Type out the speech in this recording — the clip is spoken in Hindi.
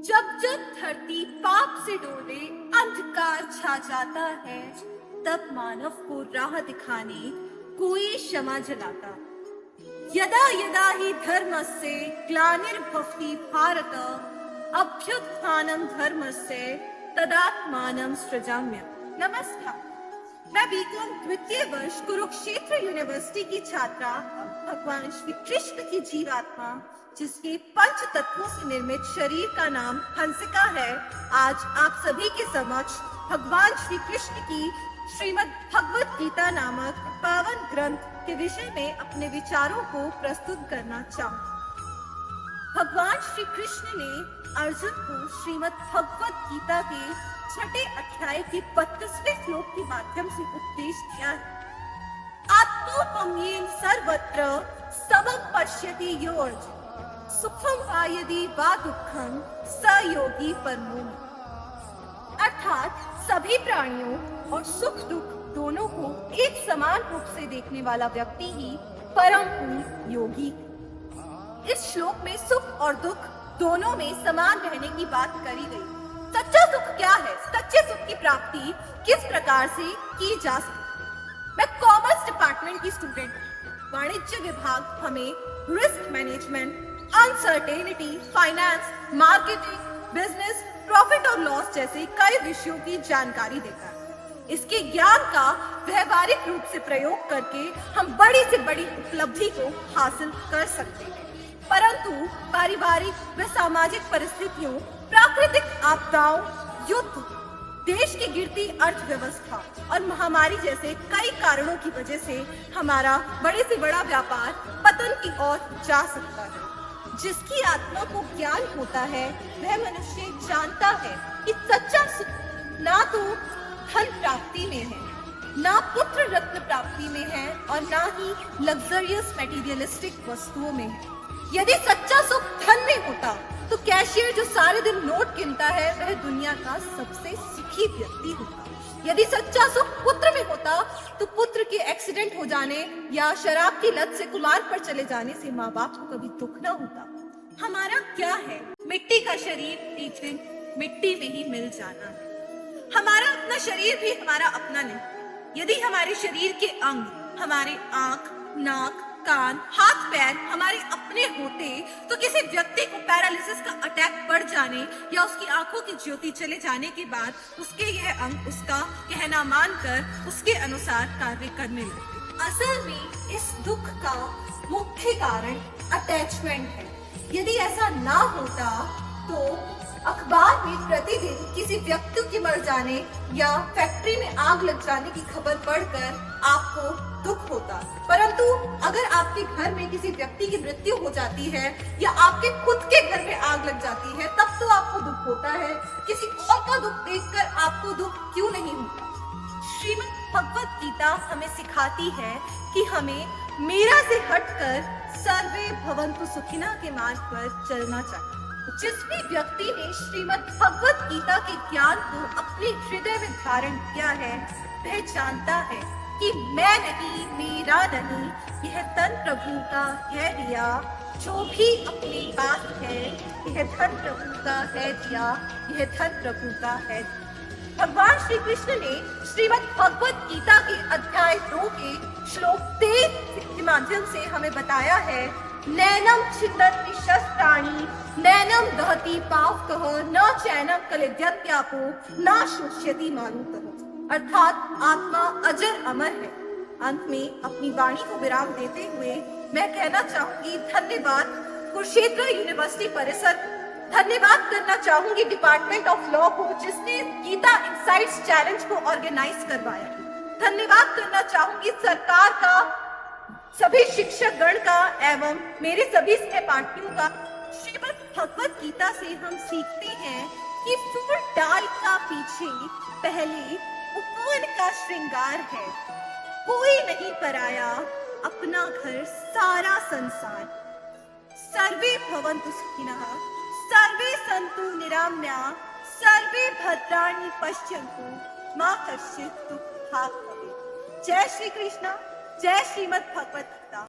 जब जब धरती पाप से डोले अंधकार छा जाता है, तब मानव को राह दिखाने कोई क्षमा जलाता। यदा यदा हि धर्मस्य ग्लानिर्भवति भारत, अभ्युत्थानं धर्मस्य तदात्मानं सृजाम्यहम्। नमस्कार, मैं बीकॉम द्वितीय वर्ष कुरुक्षेत्र यूनिवर्सिटी की छात्रा, भगवान श्री कृष्ण की जीवात्मा, जिसके पंच तत्वों से निर्मित शरीर का नाम हंसिका है, आज आप सभी के समक्ष भगवान श्री कृष्ण की श्रीमद् भगवत गीता नामक पावन ग्रंथ के विषय में अपने विचारों को प्रस्तुत करना चाहूँ। भगवान श्री कृष्ण ने अर्जुन को श्रीमद् भगवत गीता के छठे अध्याय के 32वें श्लोक के माध्यम से उपदेश किया है। आत्मोपम्येन सर्वत्र समं पश्यति यो अर्जुन, सुखम वा यदि वा दुखम स योगी परमो मम। अर्थात सभी प्राणियों और सुख दुख दोनों को एक समान रूप से देखने वाला व्यक्ति ही परम पूर्ण योगी है। इस श्लोक में सुख और दुख दोनों में समान रहने की बात करी गई। सच्चा सुख क्या है, सच्चे सुख की प्राप्ति किस प्रकार से की जा सकती। मैं कॉमर्स डिपार्टमेंट की स्टूडेंट हूँ। वाणिज्य विभाग हमें risk management, uncertainty, finance, marketing, business, profit और लॉस जैसे कई विषयों की जानकारी देता है। इसके ज्ञान का व्यवहारिक रूप से प्रयोग करके हम बड़ी से बड़ी उपलब्धि को हासिल कर सकते हैं, परंतु पारिवारिक व सामाजिक परिस्थितियों, प्राकृतिक आपदाओं, युद्ध, देश की गिरती अर्थव्यवस्था और महामारी जैसे कई कारणों की वजह से हमारा बड़े से बड़ा व्यापार पतन की ओर जा सकता है। जिसकी आत्मा को ज्ञान होता है, वह मनुष्य जानता है कि सच्चा सुख ना तो धन प्राप्ति में है, ना पुत्र रत्न प्राप्ति में है और ना ही लग्जरियस मटेरियलिस्टिक वस्तुओं में है। यदि सच्चा सुख धन में होता तो कैशियर जो सारे दिन नोट गिनता है वह दुनिया का सबसे सुखी व्यक्ति होता। यदि सच्चा सुख पुत्र में होता तो पुत्र के एक्सीडेंट हो जाने या शराब की लत से कुमार पर चले जाने से माँ बाप को कभी दुख न होता। हमारा क्या है, मिट्टी का शरीर एक दिन मिट्टी में ही मिल जाना है। हमारा अपना शरीर भी हमारा अपना नहीं। यदि हमारे शरीर के अंग, हमारे आंख, नाक, कान, हाथ पैर हमारे अपने होते तो किसी व्यक्ति को पैरालिसिस का अटैक पड़ जाने या उसकी आंखों की ज्योति चले जाने के बाद उसके यह अंग उसका कहना मानकर उसके अनुसार कार्य करने लगते। असल में इस दुख का मुख्य कारण अटैचमेंट है। यदि ऐसा ना होता तो अखबार में प्रतिदिन किसी व्यक्ति के मर जाने या फैक्ट्री में आग लग जाने की खबर पढ़कर आपको दुख होता, परंतु अगर आपके घर में किसी व्यक्ति की मृत्यु हो जाती है या आपके खुद के घर में आग लग जाती है तब तो आपको दुख होता है। किसी और का दुख देखकर आपको दुख क्यों नहीं होता। श्रीमद् भगवत गीता हमें सिखाती है कि हमें मेरा से हटकर सर्वे भवन्तु सुखिनः के मार्ग पर चलना चाहिए। जिस भी व्यक्ति ने श्रीमद् भगवत गीता के ज्ञान को अपने हृदय में धारण किया है, वह जानता है कि मैं नहीं, मेरा नहीं, यह तन प्रभु का है दिया, जो भी अपनी बात है, यह धन प्रभु का है दिया, यह धन प्रभु का है। भगवान श्री कृष्ण ने श्रीमद् भगवत गीता के अध्याय 2 के श्लोक 23 के माध्यम से हमें बताया है, नैनम छिन्दन्ति शस्त्राणि नैनम दहति पावकः न चैनम कलिद्यत्यापो न शुष्यति मारुतः। अर्थात आत्मा अजर अमर है। अंत में अपनी वाणी को विराम देते हुए मैं कहना चाहूंगी धन्यवाद कुरुक्षेत्र यूनिवर्सिटी परिसर, धन्यवाद करना चाहूंगी डिपार्टमेंट ऑफ लॉ को जिसने गीता इनसाइट्स चैलेंज को ऑर्गेनाइज करवाया। धन्यवाद करना चाहूंगी सरकार का, सभी शिक्षक गण का एवं मेरे सभी सहपाठियों का। श्रीमद् भगवत गीता से हम सीखते हैं कि फूल डाल का पीछे पहले उपवन का श्रृंगार है। कोई नहीं पराया, अपना घर सारा संसार। सर्वे भवन्तु सुखिनः, सर्वे सन्तु निरामया, सर्वे भद्राणि पश्यन्तु, मा कश्चित् दुःखात् भवेत्। जय श्री कृष्ण, जय श्रीमद् भगवत गीता।